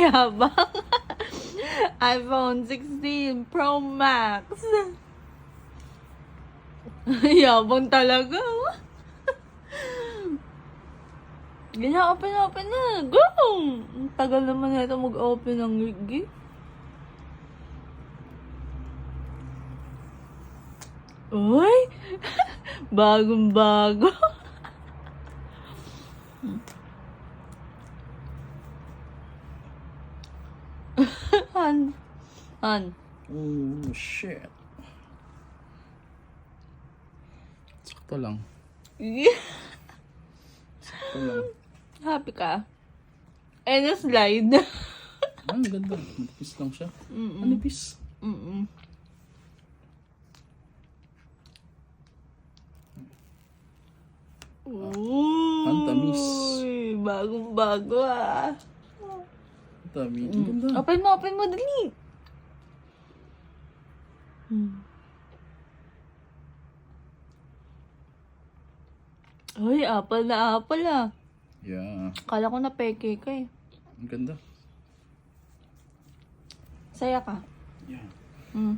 Yabang. iPhone 16 Pro Max. Yabang talaga. Open na. Go! Ang tagal naman ito mag-open ng gift. Uy! Bagong-bago. Han. Oh, shit. Sakto lang. Sakto lang. Happy ka? And a slide. Ah, ang ganda. Manipis lang siya. Manipis. Ooh, Ang tamis. bagong-bago ah. Dami. Ang ganda. Open mo, dali. Uy, apple na apple ah. Yeah. Kala ko na peke ka eh. Ang ganda. Saya ka? Yeah. Mm.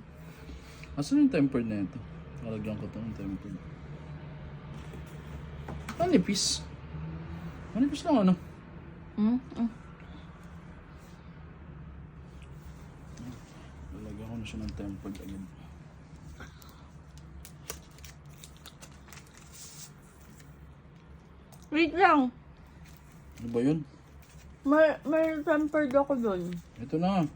Asan yung tempered na ito? Kalagyan ko ito ng tempered. Manipis. Manipis lang ano? Lalagyan ko na siya ng tempered agad. Wait lang. Ano ba yun? May tempered ako dun. Ito na.